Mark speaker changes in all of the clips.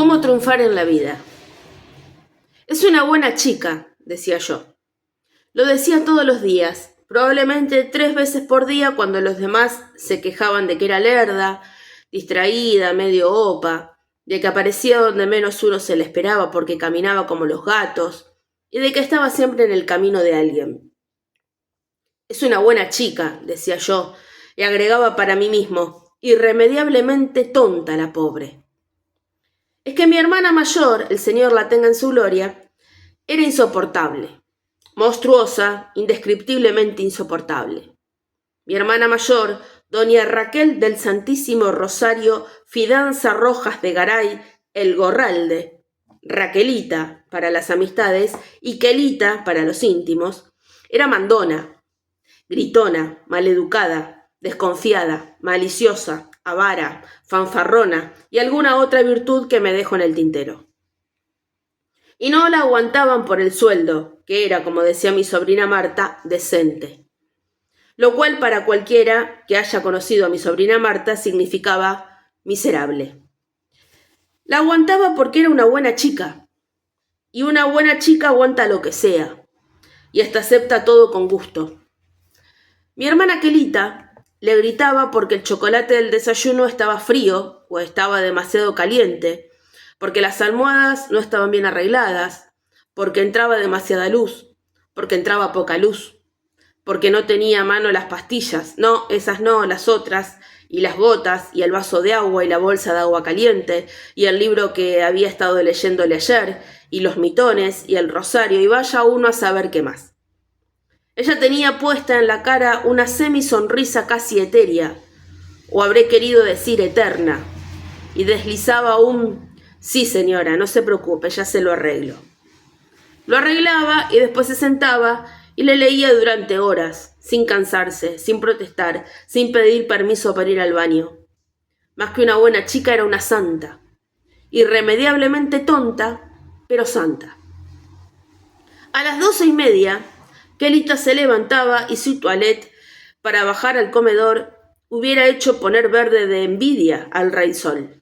Speaker 1: ¿Cómo triunfar en la vida? Es una buena chica, decía yo. Lo decía todos los días, probablemente 3 veces por día cuando los demás se quejaban de que era lerda, distraída, medio opa, de que aparecía donde menos uno se le esperaba porque caminaba como los gatos, y de que estaba siempre en el camino de alguien. Es una buena chica, decía yo, y agregaba para mí mismo, irremediablemente tonta la pobre. Es que mi hermana mayor, el Señor la tenga en su gloria, era insoportable, monstruosa, indescriptiblemente insoportable. Mi hermana mayor, doña Raquel del Santísimo Rosario Fidanza Rojas de Garay, el Gorralde, Raquelita para las amistades y Quelita para los íntimos, era mandona, gritona, maleducada, desconfiada, maliciosa, avara, fanfarrona y alguna otra virtud que me dejo en el tintero. Y no la aguantaban por el sueldo, que era, como decía mi sobrina Marta, decente. Lo cual para cualquiera que haya conocido a mi sobrina Marta significaba miserable. La aguantaba porque era una buena chica. Y una buena chica aguanta lo que sea. Y hasta acepta todo con gusto. Mi hermana Quelita le gritaba porque el chocolate del desayuno estaba frío o estaba demasiado caliente, porque las almohadas no estaban bien arregladas, porque entraba demasiada luz, porque entraba poca luz, porque no tenía a mano las pastillas, no, esas no, las otras, y las gotas, y el vaso de agua, y la bolsa de agua caliente, y el libro que había estado leyéndole ayer, y los mitones, y el rosario, y vaya uno a saber qué más. Ella tenía puesta en la cara una semisonrisa casi etérea, o habré querido decir eterna, y deslizaba un «sí, señora, no se preocupe, ya se lo arreglo». Lo arreglaba y después se sentaba y le leía durante horas, sin cansarse, sin protestar, sin pedir permiso para ir al baño. Más que una buena chica era una santa, irremediablemente tonta, pero santa. A las 12:30, Quelita se levantaba y su toilette, para bajar al comedor, hubiera hecho poner verde de envidia al rey sol.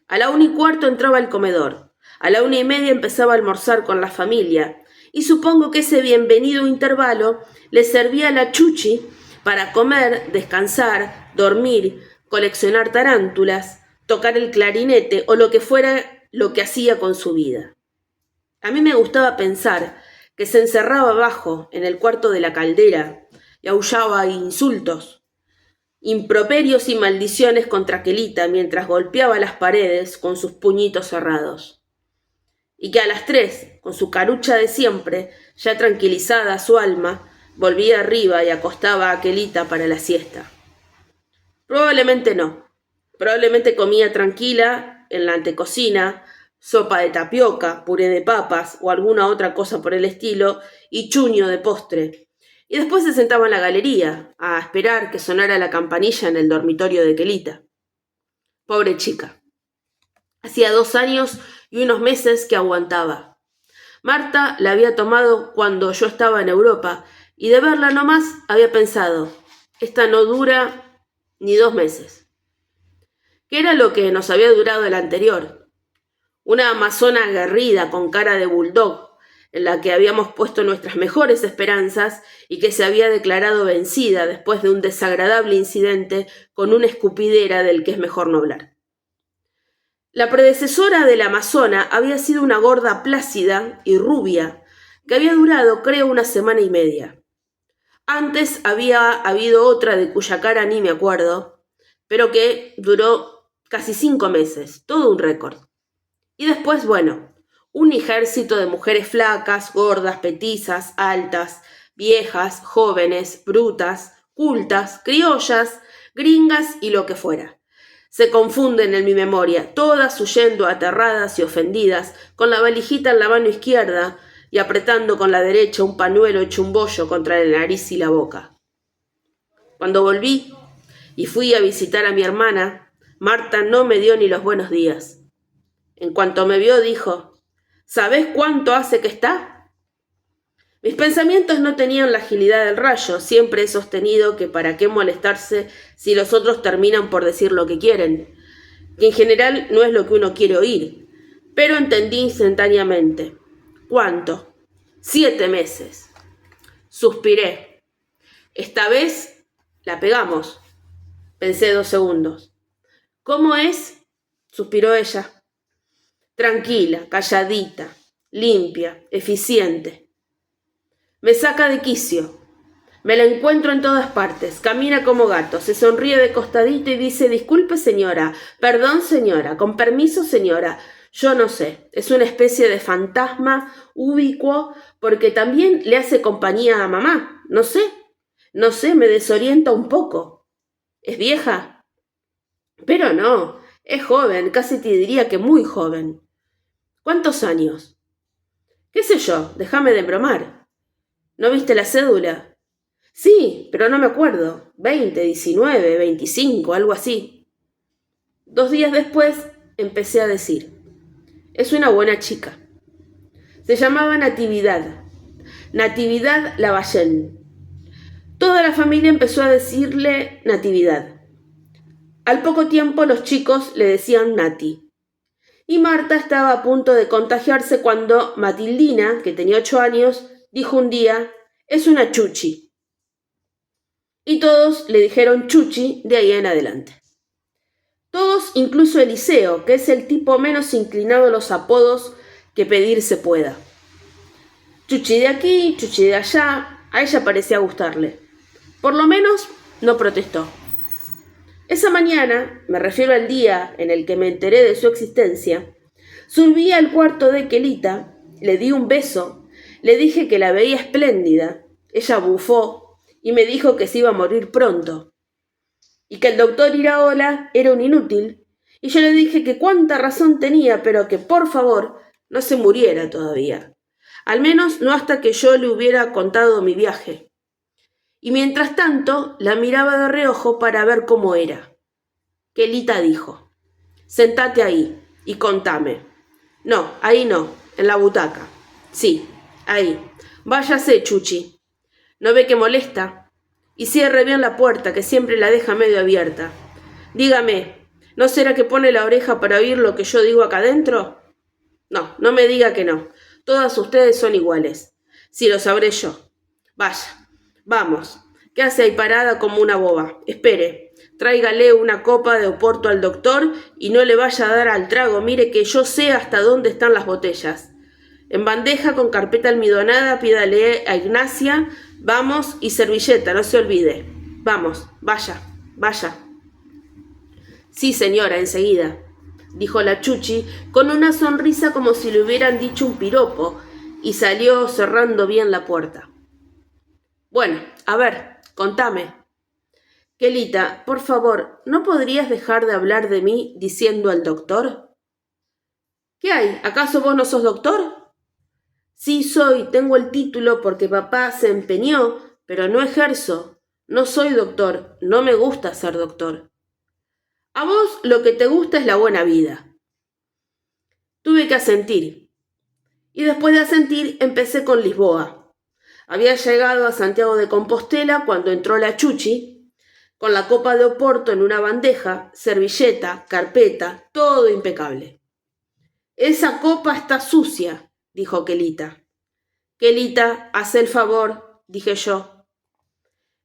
Speaker 1: A la 1:15 entraba al comedor. A la 1:30 empezaba a almorzar con la familia. Y supongo que ese bienvenido intervalo le servía a la Chuchi para comer, descansar, dormir, coleccionar tarántulas, tocar el clarinete o lo que fuera lo que hacía con su vida. A mí me gustaba pensar que se encerraba abajo, en el cuarto de la caldera, y aullaba insultos, improperios y maldiciones contra Quelita mientras golpeaba las paredes con sus puñitos cerrados. Y que a las 3, con su carucha de siempre, ya tranquilizada su alma, volvía arriba y acostaba a Quelita para la siesta. Probablemente no. Probablemente comía tranquila en la antecocina, sopa de tapioca, puré de papas o alguna otra cosa por el estilo y chuño de postre. Y después se sentaba en la galería a esperar que sonara la campanilla en el dormitorio de Quelita. Pobre chica. Hacía 2 años y unos meses que aguantaba. Marta la había tomado cuando yo estaba en Europa y de verla nomás había pensado, esta no dura ni 2 meses. ¿Qué era lo que nos había durado el anterior? Una amazona aguerrida con cara de bulldog, en la que habíamos puesto nuestras mejores esperanzas y que se había declarado vencida después de un desagradable incidente con una escupidera del que es mejor no hablar. La predecesora de la amazona había sido una gorda plácida y rubia, que había durado, creo, 1 semana y media. Antes había habido otra de cuya cara ni me acuerdo, pero que duró casi 5 meses, todo un récord. Y después, bueno, un ejército de mujeres flacas, gordas, petizas, altas, viejas, jóvenes, brutas, cultas, criollas, gringas y lo que fuera. Se confunden en mi memoria, todas huyendo aterradas y ofendidas, con la valijita en la mano izquierda y apretando con la derecha un pañuelo hecho un bollo contra la nariz y la boca. Cuando volví y fui a visitar a mi hermana, Marta no me dio ni los buenos días. En cuanto me vio, dijo, ¿sabés cuánto hace que está? Mis pensamientos no tenían la agilidad del rayo. Siempre he sostenido que para qué molestarse si los otros terminan por decir lo que quieren, que en general no es lo que uno quiere oír. pero entendí instantáneamente. ¿Cuánto? 7 meses. Suspiré. Esta vez la pegamos. Pensé 2 segundos. ¿Cómo es? Suspiró ella. Tranquila, calladita, limpia, eficiente. Me saca de quicio. Me la encuentro en todas partes. Camina como gato, se sonríe de costadito y dice: disculpe, señora, perdón, señora, con permiso, señora. Yo no sé, es una especie de fantasma ubicuo porque también le hace compañía a mamá. No sé, me desorienta un poco. ¿Es vieja? Pero no, es joven, casi te diría que muy joven. ¿Cuántos años? ¿Qué sé yo? Déjame de bromar. ¿No viste la cédula? Sí, pero no me acuerdo. 20, 19, 25, algo así. 2 días después empecé a decir: es una buena chica. Se llamaba Natividad. Natividad Lavallén. Toda la familia empezó a decirle Natividad. Al poco tiempo los chicos le decían Nati. Y Marta estaba a punto de contagiarse cuando Matildina, que tenía 8 años, dijo un día: es una chuchi. Y todos le dijeron Chuchi de ahí en adelante. Todos, incluso Eliseo, que es el tipo menos inclinado a los apodos que pedir se pueda. Chuchi de aquí, Chuchi de allá, a ella parecía gustarle. Por lo menos no protestó. Esa mañana, me refiero al día en el que me enteré de su existencia, subí al cuarto de Kelita, le di un beso, le dije que la veía espléndida, ella bufó y me dijo que se iba a morir pronto, y que el doctor Iraola era un inútil, y yo le dije que cuánta razón tenía, pero que por favor no se muriera todavía, al menos no hasta que yo le hubiera contado mi viaje. Y mientras tanto la miraba de reojo para ver cómo era. Kelita dijo: sentate ahí y contame. No, ahí no, en la butaca. Sí, ahí. Váyase, Chuchi. ¿No ve que molesta? Y cierre bien la puerta, que siempre la deja medio abierta. Dígame, ¿no será que pone la oreja para oír lo que yo digo acá adentro? No, no me diga que no. Todas ustedes son iguales. Si lo sabré yo. Vaya, vamos. ¿Qué hace ahí parada como una boba? Espere, tráigale una copa de oporto al doctor y no le vaya a dar al trago. Mire que yo sé hasta dónde están las botellas. En bandeja con carpeta almidonada, pídale a Ignacia, vamos, y servilleta, no se olvide. Vamos, vaya, vaya. Sí, señora, enseguida, dijo la Chuchi con una sonrisa como si le hubieran dicho un piropo, y salió cerrando bien la puerta. Bueno, a ver, contame. Kelita, por favor, ¿no podrías dejar de hablar de mí diciendo al doctor? ¿Qué hay? ¿Acaso vos no sos doctor? Sí soy, tengo el título porque papá se empeñó, pero no ejerzo. No soy doctor, no me gusta ser doctor. A vos lo que te gusta es la buena vida. Tuve que asentir. Y después de asentir empecé con Lisboa. Había llegado a Santiago de Compostela cuando entró la Chuchi, con la copa de oporto en una bandeja, servilleta, carpeta, todo impecable. Esa copa está sucia, dijo Kelita. Kelita, haz el favor, dije yo.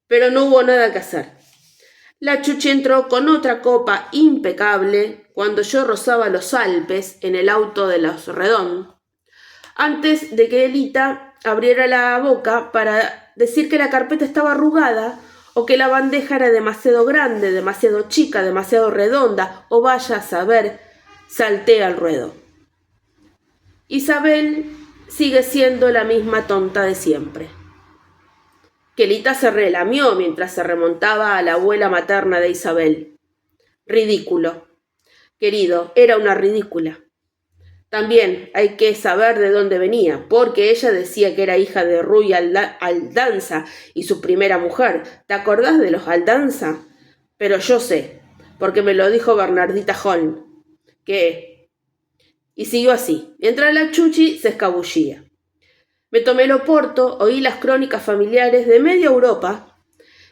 Speaker 1: Pero no hubo nada que hacer. La Chuchi entró con otra copa impecable cuando yo rozaba los Alpes en el auto de los Redón, antes de que Kelita abriera la boca para decir que la carpeta estaba arrugada o que la bandeja era demasiado grande, demasiado chica, demasiado redonda, o vaya a saber, salté al ruedo. Isabel sigue siendo la misma tonta de siempre. Kelita se relamió mientras se remontaba a la abuela materna de Isabel. Ridículo. Querido, era una ridícula. También hay que saber de dónde venía, porque ella decía que era hija de Ruy Aldanza y su primera mujer. ¿Te acordás de los Aldanza? Pero yo sé, porque me lo dijo Bernardita Holm, que... Y siguió así, mientras la Chuchi se escabullía. Me tomé el oporto, oí las crónicas familiares de media Europa,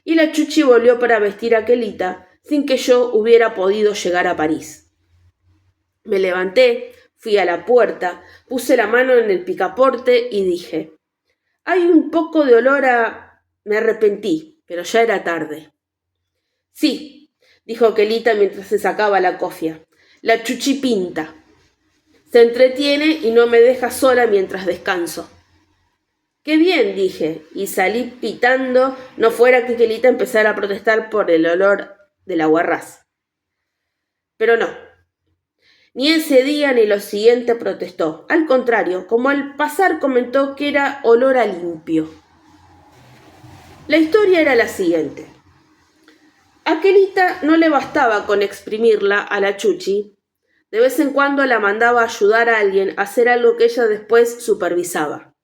Speaker 1: y la Chuchi volvió para vestir a Kelita sin que yo hubiera podido llegar a París. Me levanté, Fui a la puerta, puse la mano en el picaporte y dije: «Hay un poco de olor a...». Me arrepentí, pero ya era tarde. «Sí», dijo Quelita mientras se sacaba la cofia, «la Chuchi pinta. Se entretiene y no me deja sola mientras descanso». «Qué bien», dije, y salí pitando, no fuera que Quelita empezara a protestar por el olor del aguarrás. Pero no. Ni ese día ni los siguientes protestó. Al contrario, como al pasar comentó que era olor a limpio. La historia era la siguiente. A Quelita no le bastaba con exprimirla a la Chuchi. De vez en cuando la mandaba a ayudar a alguien a hacer algo que ella después supervisaba.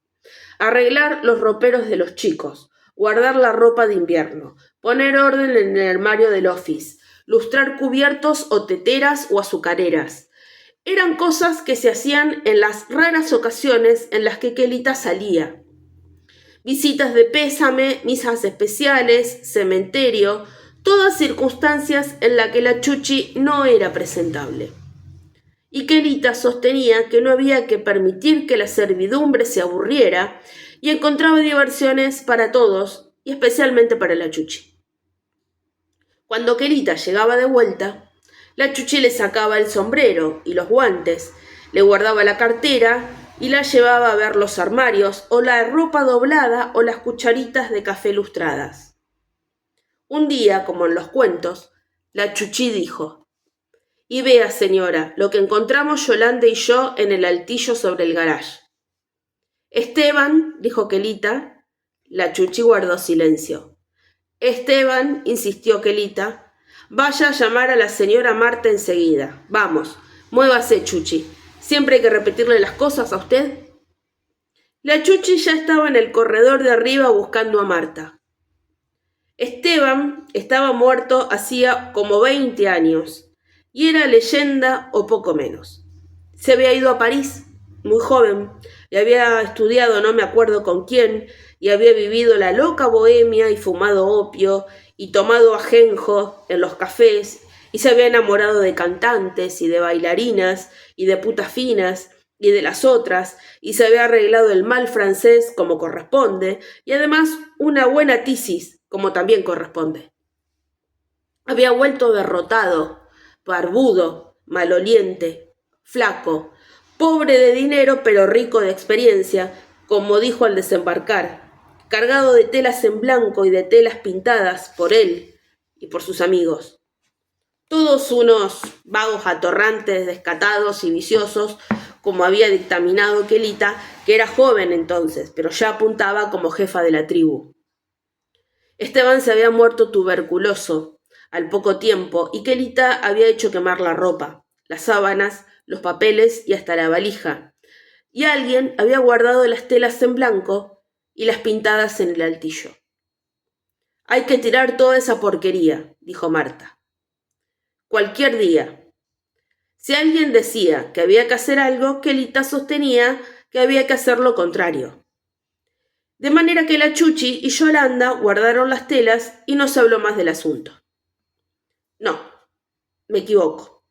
Speaker 1: Arreglar los roperos de los chicos, guardar la ropa de invierno, poner orden en el armario del office, lustrar cubiertos o teteras o azucareras. Eran cosas que se hacían en las raras ocasiones en las que Quelita salía. Visitas de pésame, misas especiales, cementerio, todas circunstancias en las que la Chuchi no era presentable. Y Quelita sostenía que no había que permitir que la servidumbre se aburriera y encontraba diversiones para todos y especialmente para la Chuchi. Cuando Quelita llegaba de vuelta, la Chuchi le sacaba el sombrero y los guantes, le guardaba la cartera y la llevaba a ver los armarios o la ropa doblada o las cucharitas de café lustradas. Un día, como en los cuentos, la Chuchi dijo: «Y vea, señora, lo que encontramos Yolanda y yo en el altillo sobre el garage». «Esteban», dijo Quelita. La Chuchi guardó silencio. «Esteban», insistió Quelita, «vaya a llamar a la señora Marta enseguida. Vamos, muévase, Chuchi. ¿Siempre hay que repetirle las cosas a usted?». La Chuchi ya estaba en el corredor de arriba buscando a Marta. Esteban estaba muerto hacía como 20 años y era leyenda o poco menos. Se había ido a París, muy joven, y había estudiado no me acuerdo con quién, y había vivido la loca bohemia y fumado opio y tomado ajenjo en los cafés, y se había enamorado de cantantes y de bailarinas y de putas finas y de las otras, y se había arreglado el mal francés como corresponde, y además una buena tisis como también corresponde. Había vuelto derrotado, barbudo, maloliente, flaco, pobre de dinero pero rico de experiencia, como dijo al desembarcar, cargado de telas en blanco y de telas pintadas por él y por sus amigos. Todos unos vagos atorrantes, descatados y viciosos, como había dictaminado Quelita, que era joven entonces, pero ya apuntaba como jefa de la tribu. Esteban se había muerto tuberculoso al poco tiempo y Quelita había hecho quemar la ropa, las sábanas, los papeles y hasta la valija. Y alguien había guardado las telas en blanco y las pintadas en el altillo. «Hay que tirar toda esa porquería», dijo Marta. «Cualquier día». Si alguien decía que había que hacer algo, Quelita sostenía que había que hacer lo contrario. De manera que la Chuchi y Yolanda guardaron las telas y no se habló más del asunto. No, me equivoco.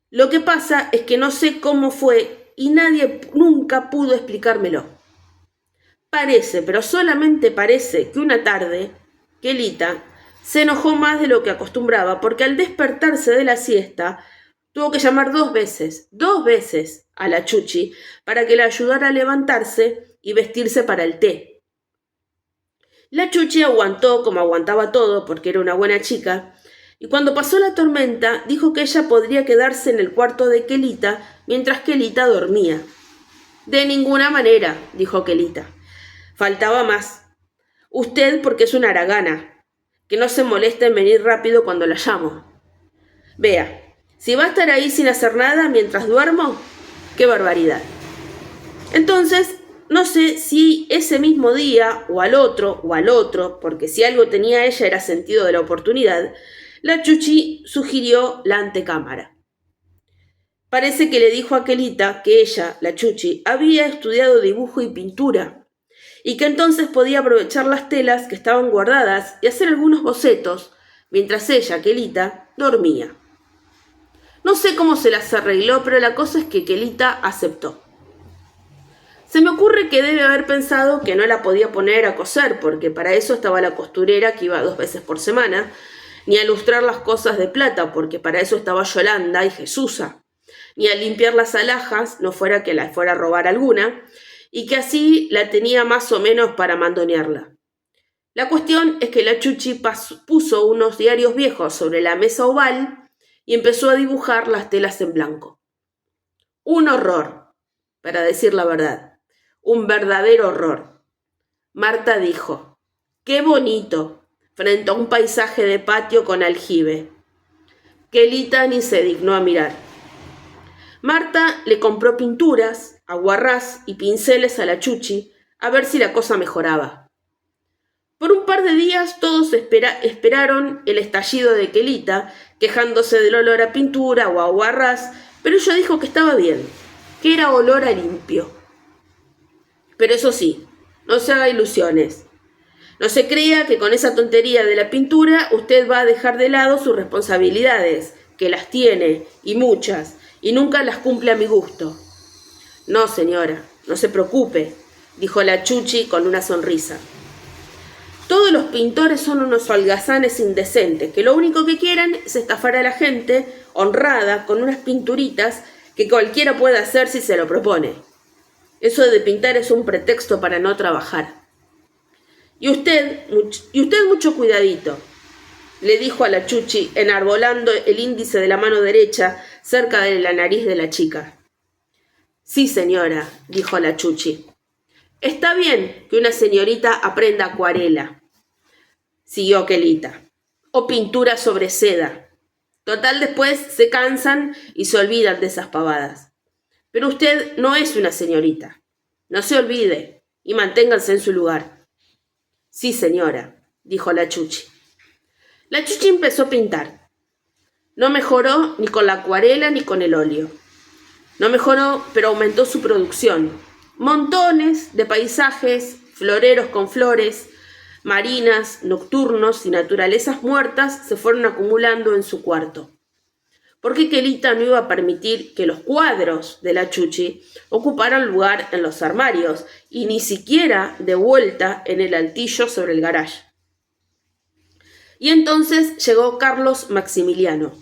Speaker 1: Lo que pasa es que no sé cómo fue y nadie nunca pudo explicármelo. Parece, pero solamente parece, que una tarde, Quelita se enojó más de lo que acostumbraba porque al despertarse de la siesta tuvo que llamar dos veces a la Chuchi para que la ayudara a levantarse y vestirse para el té. La Chuchi aguantó como aguantaba todo porque era una buena chica, y cuando pasó la tormenta dijo que ella podría quedarse en el cuarto de Quelita mientras Quelita dormía. «De ninguna manera», dijo Quelita. «Faltaba más. Usted porque es una haragana, que no se moleste en venir rápido cuando la llamo. Vea, si va a estar ahí sin hacer nada mientras duermo, qué barbaridad». Entonces, no sé si ese mismo día o al otro, porque si algo tenía ella era sentido de la oportunidad, la Chuchi sugirió la antecámara. Parece que le dijo a Quelita que ella, la Chuchi, había estudiado dibujo y pintura y que entonces podía aprovechar las telas que estaban guardadas y hacer algunos bocetos mientras ella, Quelita, dormía. No sé cómo se las arregló, pero la cosa es que Quelita aceptó. Se me ocurre que debe haber pensado que no la podía poner a coser, porque para eso estaba la costurera que iba 2 veces por semana, ni a lustrar las cosas de plata, porque para eso estaba Yolanda y Jesusa, ni a limpiar las alhajas, no fuera que la fuera a robar alguna, y que así la tenía más o menos para mandonearla. La cuestión es que la Chuchi puso unos diarios viejos sobre la mesa oval y empezó a dibujar las telas en blanco. Un horror, para decir la verdad. Un verdadero horror. Marta dijo: ¡qué bonito!, frente a un paisaje de patio con aljibe. Quelita ni se dignó a mirar. Marta le compró pinturas, aguarrás y pinceles a la Chuchi a ver si la cosa mejoraba. Por un par de días todos esperaron el estallido de Quelita, quejándose del olor a pintura o a aguarrás, pero ella dijo que estaba bien, que era olor a limpio. Pero eso sí, no se haga ilusiones. No se crea que con esa tontería de la pintura usted va a dejar de lado sus responsabilidades, que las tiene, y muchas, y nunca las cumple a mi gusto. No, señora, no se preocupe, dijo la Chuchi con una sonrisa. Todos los pintores son unos holgazanes indecentes, que lo único que quieren es estafar a la gente honrada con unas pinturitas que cualquiera puede hacer si se lo propone. Eso de pintar es un pretexto para no trabajar. Y usted mucho cuidadito, le dijo a la Chuchi, enarbolando el índice de la mano derecha cerca de la nariz de la chica. Sí, señora, dijo la Chuchi. Está bien que una señorita aprenda acuarela, siguió Quelita, o pintura sobre seda. Total, después se cansan y se olvidan de esas pavadas. Pero usted no es una señorita. No se olvide y manténganse en su lugar. Sí, señora, dijo la Chuchi. La Chuchi empezó a pintar. No mejoró ni con la acuarela ni con el óleo. No mejoró, pero aumentó su producción. Montones de paisajes, floreros con flores, marinas, nocturnos y naturalezas muertas se fueron acumulando en su cuarto. Porque Quelita no iba a permitir que los cuadros de la Chuchi ocuparan lugar en los armarios y ni siquiera de vuelta en el altillo sobre el garage. Y entonces llegó Carlos Maximiliano.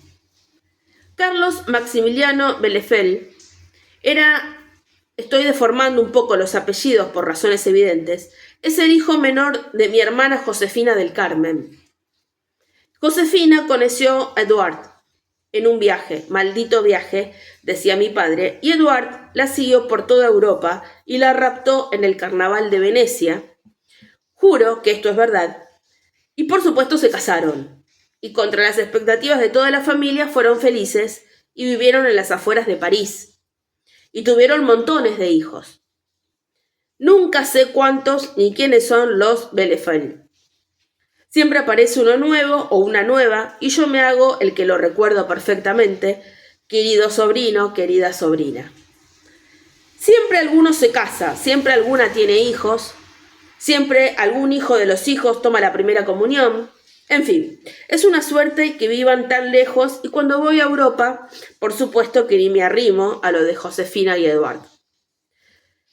Speaker 1: Carlos Maximiliano Bielefeld estoy deformando un poco los apellidos por razones evidentes, es el hijo menor de mi hermana Josefina del Carmen. Josefina conoció a Eduard en un viaje, maldito viaje, decía mi padre, y Eduard la siguió por toda Europa y la raptó en el carnaval de Venecia. Juro que esto es verdad. Y por supuesto se casaron, y contra las expectativas de toda la familia fueron felices y vivieron en las afueras de París. Y tuvieron montones de hijos. Nunca sé cuántos ni quiénes son los Bielefeld. Siempre aparece uno nuevo o una nueva y yo me hago el que lo recuerdo perfectamente, querido sobrino, querida sobrina. Siempre alguno se casa, siempre alguna tiene hijos, siempre algún hijo de los hijos toma la primera comunión. En fin, es una suerte que vivan tan lejos y cuando voy a Europa, por supuesto que ni me arrimo a lo de Josefina y Eduardo.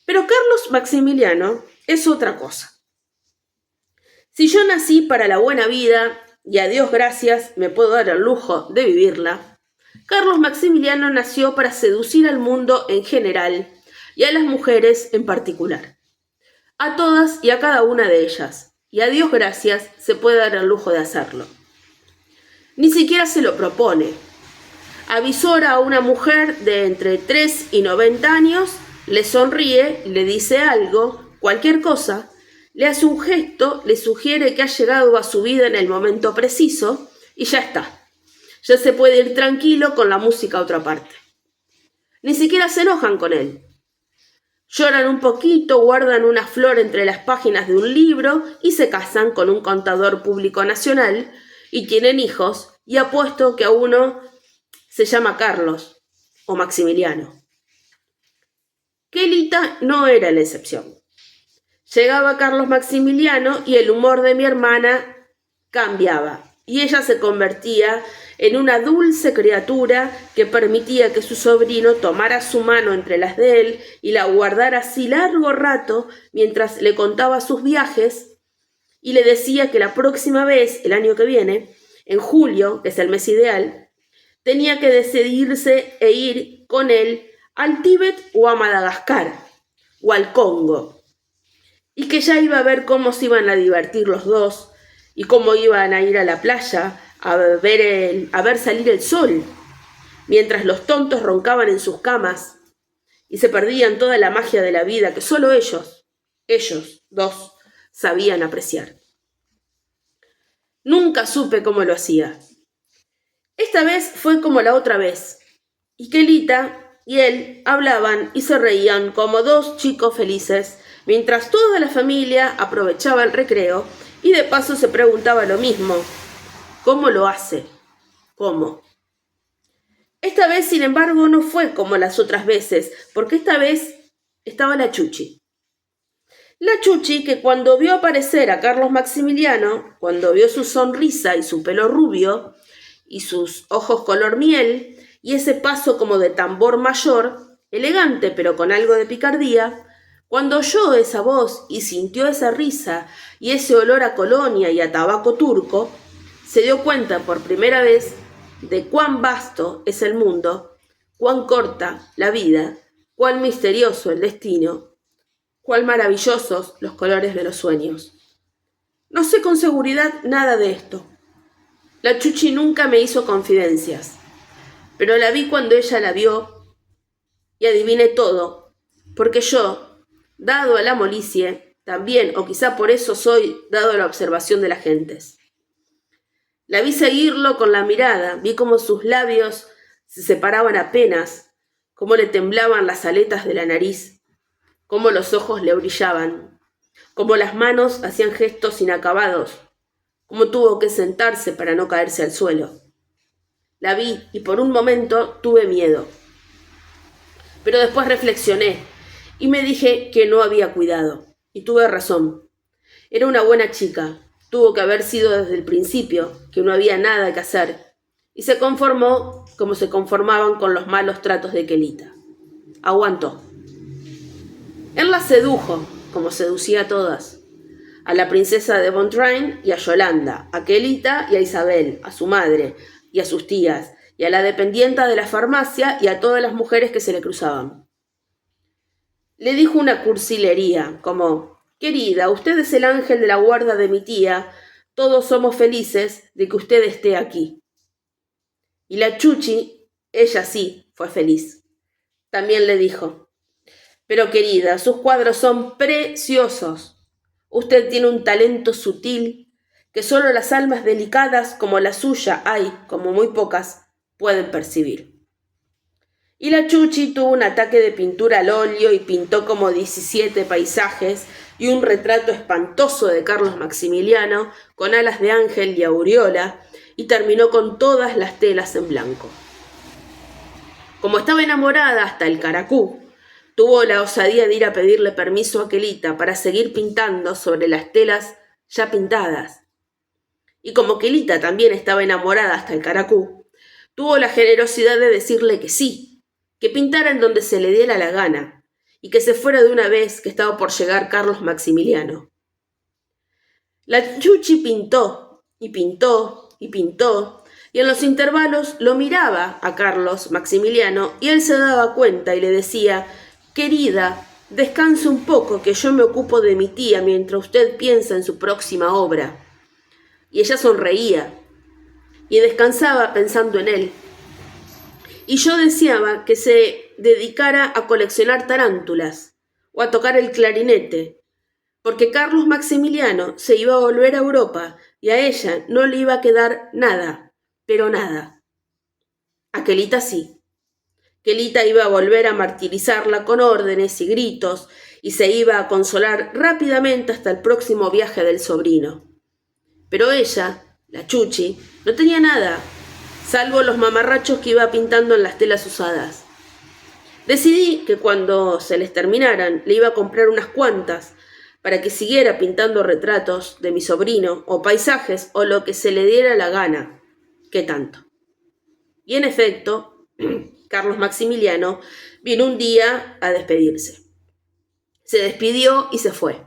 Speaker 1: Pero Carlos Maximiliano es otra cosa. Si yo nací para la buena vida, y a Dios gracias me puedo dar el lujo de vivirla, Carlos Maximiliano nació para seducir al mundo en general y a las mujeres en particular. A todas y a cada una de ellas, y a Dios gracias se puede dar el lujo de hacerlo. Ni siquiera se lo propone. Avisora a una mujer de entre 3 y 90 años, le sonríe, le dice algo, cualquier cosa, le hace un gesto, le sugiere que ha llegado a su vida en el momento preciso y ya está. Ya se puede ir tranquilo con la música a otra parte. Ni siquiera se enojan con él. Lloran un poquito, guardan una flor entre las páginas de un libro y se casan con un contador público nacional y tienen hijos y apuesto que a uno se llama Carlos o Maximiliano. Quelita no era la excepción. Llegaba Carlos Maximiliano y el humor de mi hermana cambiaba y ella se convertía en una dulce criatura que permitía que su sobrino tomara su mano entre las de él y la guardara así largo rato mientras le contaba sus viajes y le decía que la próxima vez, el año que viene, en julio, que es el mes ideal, tenía que decidirse e ir con él al Tíbet o a Madagascar o al Congo, y que ya iba a ver cómo se iban a divertir los dos y cómo iban a ir a la playa a ver salir el sol, mientras los tontos roncaban en sus camas y se perdían toda la magia de la vida que solo ellos dos, sabían apreciar. Nunca supe cómo lo hacía. Esta vez fue como la otra vez, y Kelita y él hablaban y se reían como dos chicos felices, mientras toda la familia aprovechaba el recreo y de paso se preguntaba lo mismo: ¿cómo lo hace? ¿Cómo? Esta vez, sin embargo, no fue como las otras veces, porque esta vez estaba la Chuchi. La Chuchi, que cuando vio aparecer a Carlos Maximiliano, cuando vio su sonrisa y su pelo rubio, y sus ojos color miel, y ese paso como de tambor mayor, elegante pero con algo de picardía, cuando oyó esa voz y sintió esa risa y ese olor a colonia y a tabaco turco, se dio cuenta por primera vez de cuán vasto es el mundo, cuán corta la vida, cuán misterioso el destino, cuán maravillosos los colores de los sueños. No sé con seguridad nada de esto. La Chuchi nunca me hizo confidencias, pero la vi cuando ella la vio y adiviné todo, porque yo, dado a la molicie, también, o quizá por eso soy dado a la observación de las gentes. La vi seguirlo con la mirada, vi cómo sus labios se separaban apenas, cómo le temblaban las aletas de la nariz, cómo los ojos le brillaban, cómo las manos hacían gestos inacabados, cómo tuvo que sentarse para no caerse al suelo. La vi y por un momento tuve miedo. Pero después reflexioné y me dije que no había cuidado. Y tuve razón. Era una buena chica. Tuvo que haber sido desde el principio, que no había nada que hacer. Y se conformó como se conformaban con los malos tratos de Kelita. Aguantó. Él la sedujo, como seducía a todas. A la princesa de Bontrain y a Yolanda, a Kelita y a Isabel, a su madre y a sus tías, y a la dependienta de la farmacia y a todas las mujeres que se le cruzaban. Le dijo una cursilería, como: «Querida, usted es el ángel de la guarda de mi tía, todos somos felices de que usted esté aquí». Y la Chuchi, ella sí, fue feliz. También le dijo: «Pero querida, sus cuadros son preciosos. Usted tiene un talento sutil que solo las almas delicadas como la suya, hay como muy pocas, pueden percibir». Y la Chuchi tuvo un ataque de pintura al óleo y pintó como 17 paisajes y un retrato espantoso de Carlos Maximiliano con alas de ángel y aureola, y terminó con todas las telas en blanco. Como estaba enamorada hasta el caracú, tuvo la osadía de ir a pedirle permiso a Kelita para seguir pintando sobre las telas ya pintadas. Y como Kelita también estaba enamorada hasta el caracú, tuvo la generosidad de decirle que sí, que pintara en donde se le diera la gana, y que se fuera de una vez que estaba por llegar Carlos Maximiliano. La Chuchi pintó, y pintó, y pintó, y en los intervalos lo miraba a Carlos Maximiliano, y él se daba cuenta y le decía: «Querida, descanse un poco, que yo me ocupo de mi tía mientras usted piensa en su próxima obra». Y ella sonreía, y descansaba pensando en él. Y yo deseaba que se dedicara a coleccionar tarántulas o a tocar el clarinete, porque Carlos Maximiliano se iba a volver a Europa y a ella no le iba a quedar nada, pero nada. A Kelita sí. Kelita iba a volver a martirizarla con órdenes y gritos y se iba a consolar rápidamente hasta el próximo viaje del sobrino. Pero ella, la Chuchi, no tenía nada, salvo los mamarrachos que iba pintando en las telas usadas. Decidí que cuando se les terminaran le iba a comprar unas cuantas para que siguiera pintando retratos de mi sobrino o paisajes o lo que se le diera la gana. ¿Qué tanto? Y en efecto, Carlos Maximiliano vino un día a despedirse. Se despidió y se fue.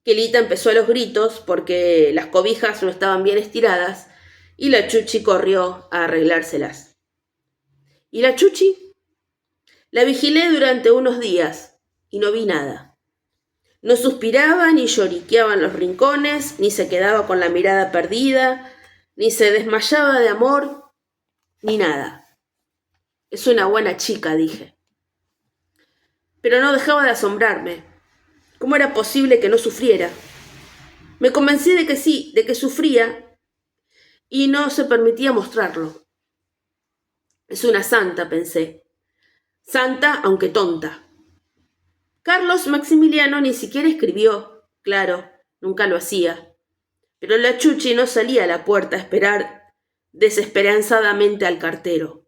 Speaker 1: Quelita empezó a los gritos porque las cobijas no estaban bien estiradas y la Chuchi corrió a arreglárselas. ¿Y la Chuchi? La vigilé durante unos días y no vi nada. No suspiraba ni lloriqueaba en los rincones, ni se quedaba con la mirada perdida, ni se desmayaba de amor, ni nada. Es una buena chica, dije. Pero no dejaba de asombrarme. ¿Cómo era posible que no sufriera? Me convencí de que sí, de que sufría, y no se permitía mostrarlo. Es una santa, pensé. Santa, aunque tonta. Carlos Maximiliano ni siquiera escribió, claro, nunca lo hacía. Pero la Chuchi no salía a la puerta a esperar desesperanzadamente al cartero.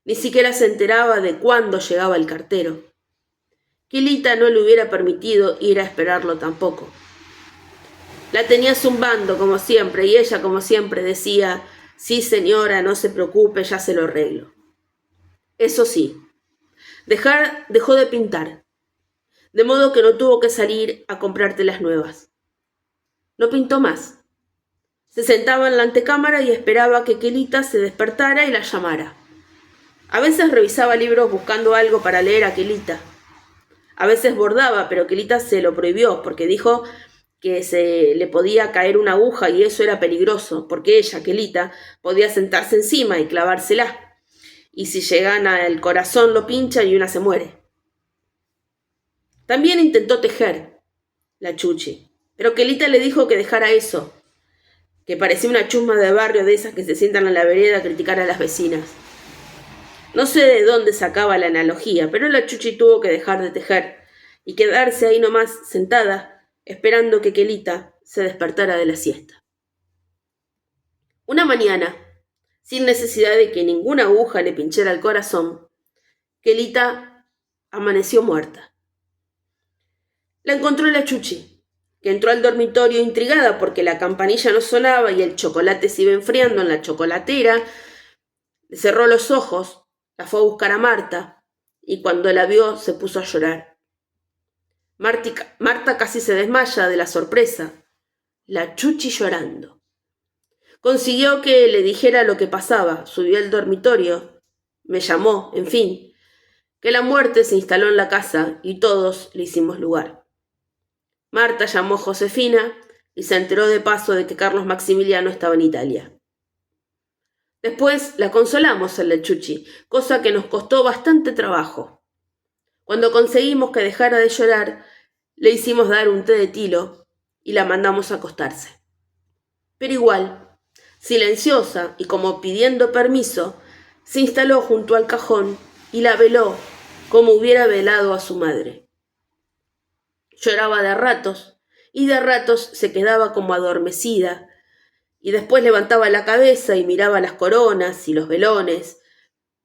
Speaker 1: Ni siquiera se enteraba de cuándo llegaba el cartero. Quelita no le hubiera permitido ir a esperarlo tampoco. La tenía zumbando como siempre y ella como siempre decía: sí señora, no se preocupe, ya se lo arreglo. Eso sí, dejó de pintar, de modo que no tuvo que salir a comprar telas nuevas. No pintó más. Se sentaba en la antecámara y esperaba que Quelita se despertara y la llamara. A veces revisaba libros buscando algo para leer a Quelita. A veces bordaba, pero Quelita se lo prohibió porque dijo que se le podía caer una aguja y eso era peligroso, porque ella, Quelita, podía sentarse encima y clavársela. Y si llegan al corazón lo pincha y una se muere. También intentó tejer, la Chuchi, pero Quelita le dijo que dejara eso, que parecía una chusma de barrio de esas que se sientan en la vereda a criticar a las vecinas. No sé de dónde sacaba la analogía, pero la Chuchi tuvo que dejar de tejer y quedarse ahí nomás sentada, esperando que Quelita se despertara de la siesta. Una mañana, sin necesidad de que ninguna aguja le pinchara el corazón, Quelita amaneció muerta. La encontró la Chuchi, que entró al dormitorio intrigada porque la campanilla no sonaba y el chocolate se iba enfriando en la chocolatera. Cerró los ojos, la fue a buscar a Marta y cuando la vio se puso a llorar. Marta casi se desmaya de la sorpresa. La Chuchi llorando. Consiguió que le dijera lo que pasaba, subió al dormitorio, me llamó, en fin, que la muerte se instaló en la casa y todos le hicimos lugar. Marta llamó a Josefina y se enteró de paso de que Carlos Maximiliano estaba en Italia. Después la consolamos a la Chuchi, cosa que nos costó bastante trabajo. Cuando conseguimos que dejara de llorar, le hicimos dar un té de tilo y la mandamos a acostarse. Pero igual, silenciosa y como pidiendo permiso, se instaló junto al cajón y la veló como hubiera velado a su madre. Lloraba de ratos y de ratos se quedaba como adormecida y después levantaba la cabeza y miraba las coronas y los velones,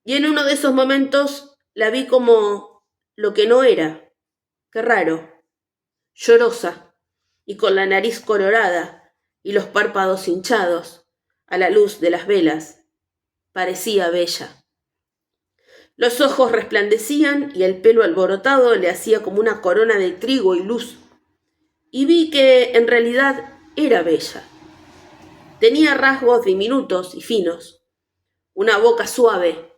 Speaker 1: y en uno de esos momentos la vi como lo que no era. Qué raro. Llorosa y con la nariz colorada y los párpados hinchados a la luz de las velas. Parecía bella. Los ojos resplandecían y el pelo alborotado le hacía como una corona de trigo y luz. Y vi que en realidad era bella. Tenía rasgos diminutos y finos, una boca suave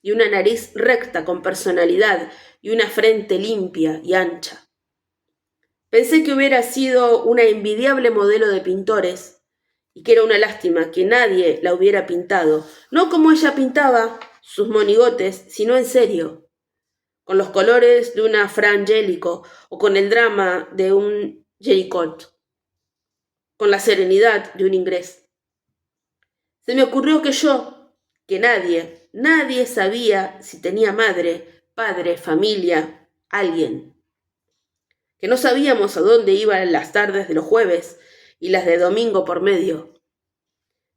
Speaker 1: y una nariz recta con personalidad y una frente limpia y ancha. Pensé que hubiera sido una envidiable modelo de pintores y que era una lástima que nadie la hubiera pintado, no como ella pintaba sus monigotes, sino en serio, con los colores de una Fra Angelico o con el drama de un Géricault, con la serenidad de un Ingrés. Se me ocurrió que nadie sabía si tenía madre, padre, familia, alguien. Que no sabíamos a dónde iban las tardes de los jueves y las de domingo por medio.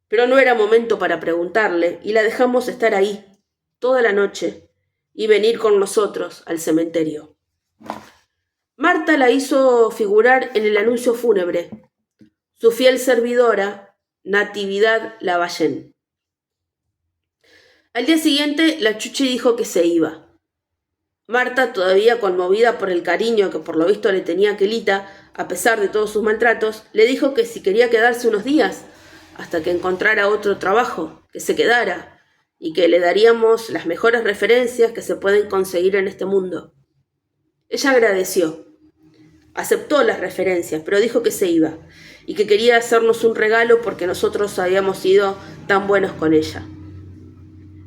Speaker 1: Pero no era momento para preguntarle y la dejamos estar ahí toda la noche y venir con nosotros al cementerio. Marta la hizo figurar en el anuncio fúnebre, su fiel servidora, Natividad Lavallén. Al día siguiente, la Chuchi dijo que se iba. Marta, todavía conmovida por el cariño que por lo visto le tenía a Quelita, a pesar de todos sus maltratos, le dijo que si quería quedarse unos días, hasta que encontrara otro trabajo, que se quedara, y que le daríamos las mejores referencias que se pueden conseguir en este mundo. Ella agradeció. Aceptó las referencias, pero dijo que se iba, y que quería hacernos un regalo porque nosotros habíamos sido tan buenos con ella.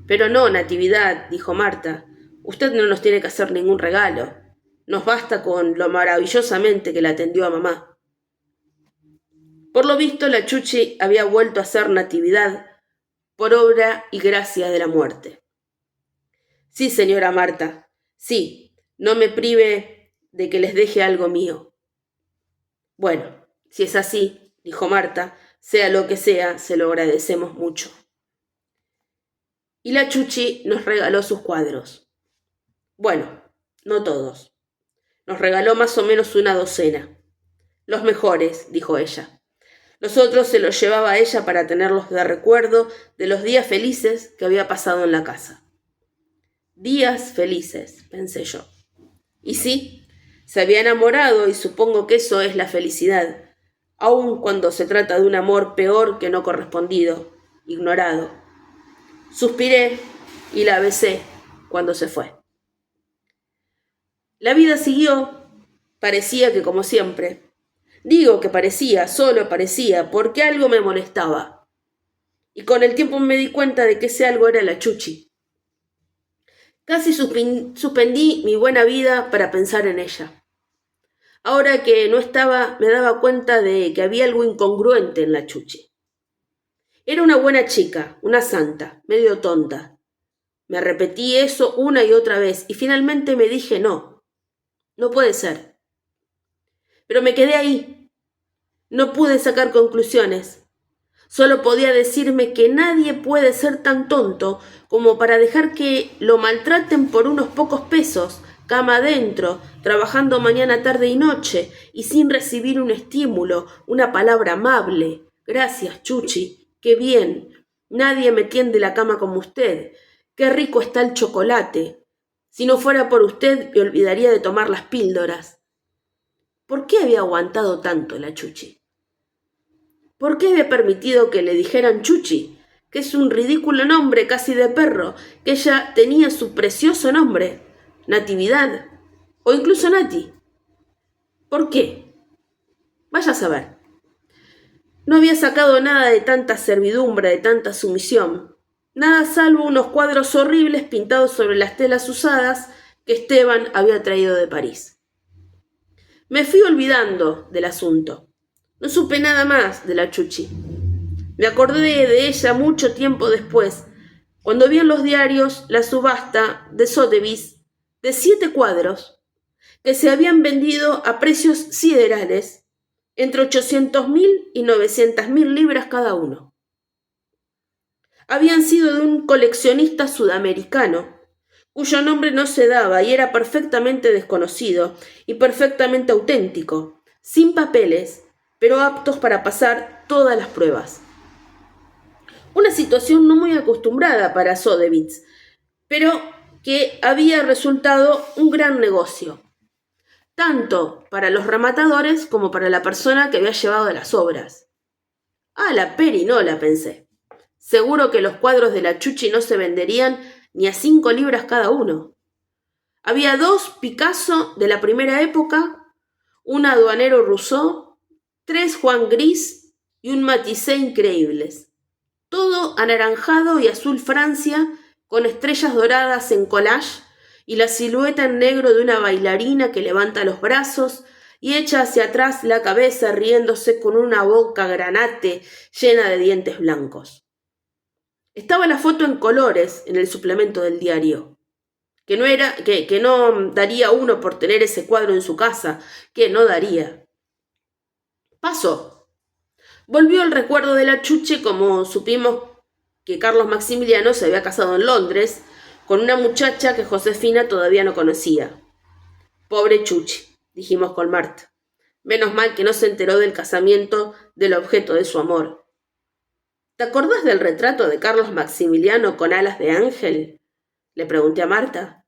Speaker 1: Pero no, Natividad, dijo Marta, usted no nos tiene que hacer ningún regalo. Nos basta con lo maravillosamente que la atendió a mamá. Por lo visto, la Chuchi había vuelto a ser Natividad por obra y gracia de la muerte. Sí, señora Marta, sí, no me prive de que les deje algo mío. Bueno, si es así, dijo Marta, sea lo que sea, se lo agradecemos mucho. Y la Chuchi nos regaló sus cuadros. Bueno, no todos. Nos regaló más o menos una docena. Los mejores, dijo ella. Los otros se los llevaba a ella para tenerlos de recuerdo de los días felices que había pasado en la casa. Días felices, pensé yo. Y sí, se había enamorado y supongo que eso es la felicidad, aun cuando se trata de un amor peor que no correspondido, ignorado. Suspiré y la besé cuando se fue. La vida siguió, parecía que como siempre. Digo que parecía, solo parecía, porque algo me molestaba. Y con el tiempo me di cuenta de que ese algo era la Chuchi. Casi suspendí mi buena vida para pensar en ella. Ahora que no estaba, me daba cuenta de que había algo incongruente en la Chuchi. Era una buena chica, una santa, medio tonta. Me repetí eso una y otra vez y finalmente me dije no puede ser. Pero me quedé ahí. No pude sacar conclusiones. Solo podía decirme que nadie puede ser tan tonto como para dejar que lo maltraten por unos pocos pesos, cama adentro, trabajando mañana, tarde y noche, y sin recibir un estímulo, una palabra amable. Gracias, Chuchi, qué bien. Nadie me tiende la cama como usted. Qué rico está el chocolate. Si no fuera por usted, me olvidaría de tomar las píldoras. ¿Por qué había aguantado tanto la Chuchi? ¿Por qué había permitido que le dijeran Chuchi, que es un ridículo nombre casi de perro, que ella tenía su precioso nombre, Natividad, o incluso Nati? ¿Por qué? Vaya a saber. No había sacado nada de tanta servidumbre, de tanta sumisión, nada salvo unos cuadros horribles pintados sobre las telas usadas que Esteban había traído de París. Me fui olvidando del asunto. No supe nada más de la Chuchi. Me acordé de ella mucho tiempo después, cuando vi en los diarios la subasta de Sotheby's de 7 cuadros que se habían vendido a precios siderales, entre 800.000 y 900.000 libras cada uno. Habían sido de un coleccionista sudamericano, cuyo nombre no se daba y era perfectamente desconocido y perfectamente auténtico, sin papeles, pero aptos para pasar todas las pruebas. Una situación no muy acostumbrada para Sotheby's, pero que había resultado un gran negocio, tanto para los rematadores como para la persona que había llevado las obras. Ah, la perinola, pensé. Seguro que los cuadros de la Chuchi no se venderían ni a 5 libras cada uno. Había 2 Picasso de la primera época, un aduanero Rousseau, 3 Juan Gris y un Matisse increíbles. Todo anaranjado y azul Francia, con estrellas doradas en collage y la silueta en negro de una bailarina que levanta los brazos y echa hacia atrás la cabeza riéndose con una boca granate llena de dientes blancos. Estaba la foto en colores en el suplemento del diario. Que no daría uno por tener ese cuadro en su casa, que no daría. Pasó. Volvió el recuerdo de la Chuchi como supimos que Carlos Maximiliano se había casado en Londres con una muchacha que Josefina todavía no conocía. Pobre Chuchi, dijimos con Marta. Menos mal que no se enteró del casamiento del objeto de su amor. ¿Te acordás del retrato de Carlos Maximiliano con alas de ángel? Le pregunté a Marta.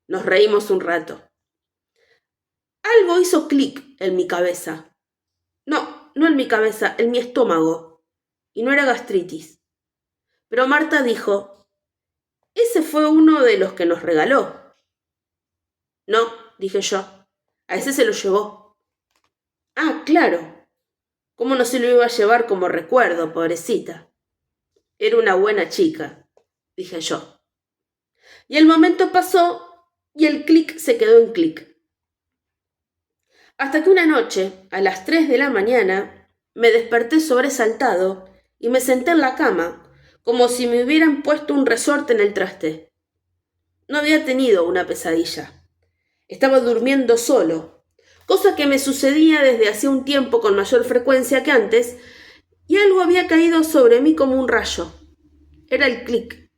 Speaker 1: Nos reímos un rato. Algo hizo clic en mi cabeza. No en mi cabeza, en mi estómago. Y no era gastritis. Pero Marta dijo, ese fue uno de los que nos regaló. No, dije yo, a ese se lo llevó. Ah, claro. ¿Cómo no se lo iba a llevar como recuerdo, pobrecita? Era una buena chica, dije yo. Y el momento pasó y el clic se quedó en clic. Hasta que una noche, a las 3 de la mañana, me desperté sobresaltado y me senté en la cama, como si me hubieran puesto un resorte en el traste. No había tenido una pesadilla. Estaba durmiendo solo, cosa que me sucedía desde hacía un tiempo con mayor frecuencia que antes, y algo había caído sobre mí como un rayo. Era el clic.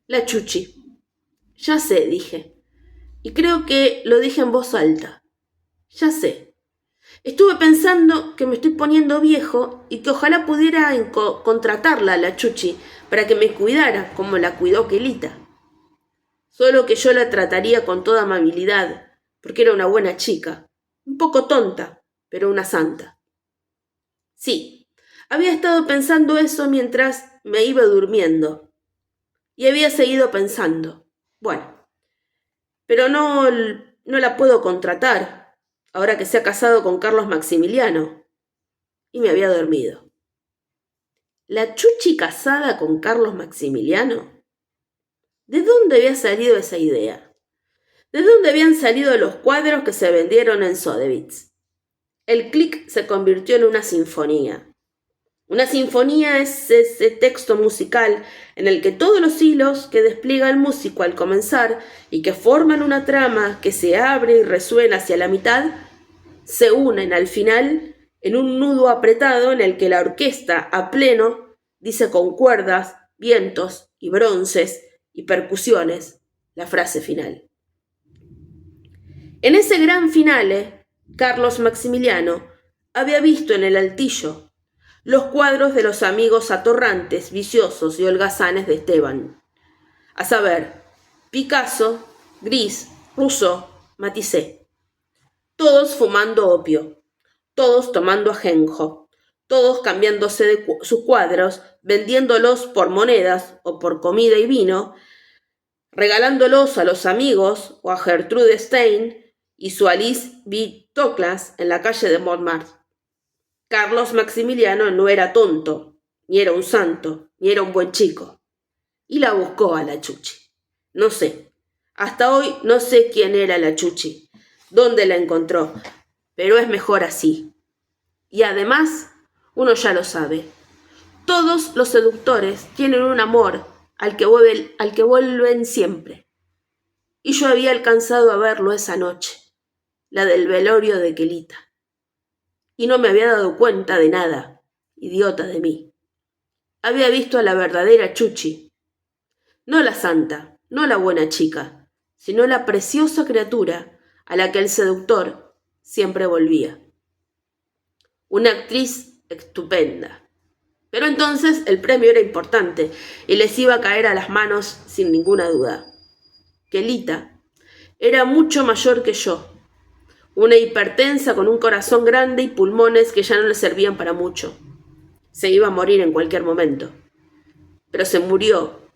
Speaker 1: La Chuchi. Ya sé, dije. Y creo que lo dije en voz alta. Ya sé. Estuve pensando que me estoy poniendo viejo y que ojalá pudiera contratarla a la Chuchi para que me cuidara como la cuidó Quelita. Solo que yo la trataría con toda amabilidad, porque era una buena chica, un poco tonta, pero una santa. Sí, había estado pensando eso mientras me iba durmiendo. Y había seguido pensando. Bueno, pero no la puedo contratar, ahora que se ha casado con Carlos Maximiliano. Y me había dormido. ¿La Chuchi casada con Carlos Maximiliano? ¿De dónde había salido esa idea? ¿De dónde habían salido los cuadros que se vendieron en Sotheby's? El clic se convirtió en una sinfonía. Una sinfonía es ese texto musical en el que todos los hilos que despliega el músico al comenzar y que forman una trama que se abre y resuena hacia la mitad, se unen al final en un nudo apretado en el que la orquesta a pleno dice con cuerdas, vientos y bronces y percusiones la frase final. En ese gran finale, Carlos Maximiliano había visto en el altillo los cuadros de los amigos atorrantes, viciosos y holgazanes de Esteban, a saber, Picasso, Gris, Rousseau, Matisse, todos fumando opio, todos tomando ajenjo, todos cambiándose de sus cuadros, vendiéndolos por monedas o por comida y vino, regalándolos a los amigos o a Gertrude Stein y su Alice B. Toklas en la calle de Montmartre. Carlos Maximiliano no era tonto, ni era un santo, ni era un buen chico. Y la buscó a la Chuchi. No sé, hasta hoy no sé quién era la Chuchi, dónde la encontró, pero es mejor así. Y además, uno ya lo sabe, todos los seductores tienen un amor al que vuelven siempre. Y yo había alcanzado a verlo esa noche, la del velorio de Quelita. Y no me había dado cuenta de nada, idiota de mí. Había visto a la verdadera Chuchi, no la santa, no la buena chica, sino la preciosa criatura a la que el seductor siempre volvía. Una actriz estupenda. Pero entonces el premio era importante y les iba a caer a las manos sin ninguna duda. Quelita era mucho mayor que yo, una hipertensa con un corazón grande y pulmones que ya no le servían para mucho. Se iba a morir en cualquier momento. Pero se murió,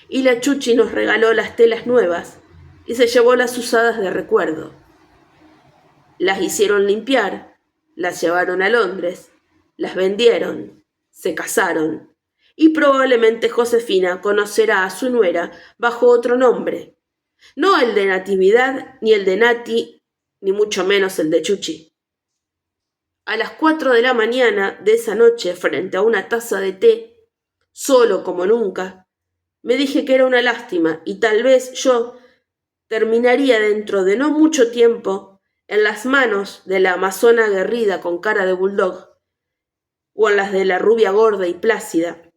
Speaker 1: y la Chuchi nos regaló las telas nuevas y se llevó las usadas de recuerdo. Las hicieron limpiar, las llevaron a Londres, las vendieron, se casaron, y probablemente Josefina conocerá a su nuera bajo otro nombre, no el de Natividad, ni el de Nati, ni mucho menos el de Chuchi. A las 4 de la mañana de esa noche, frente a una taza de té, solo como nunca, me dije que era una lástima y tal vez yo terminaría dentro de no mucho tiempo en las manos de la amazona aguerrida con cara de bulldog o en las de la rubia gorda y plácida,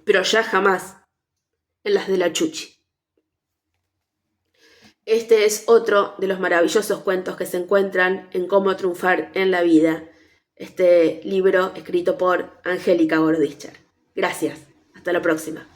Speaker 1: pero ya jamás en las de la Chuchi. Este es otro de los maravillosos cuentos que se encuentran en Cómo triunfar en la vida, este libro escrito por Angélica Gorodischer. Gracias. Hasta la próxima.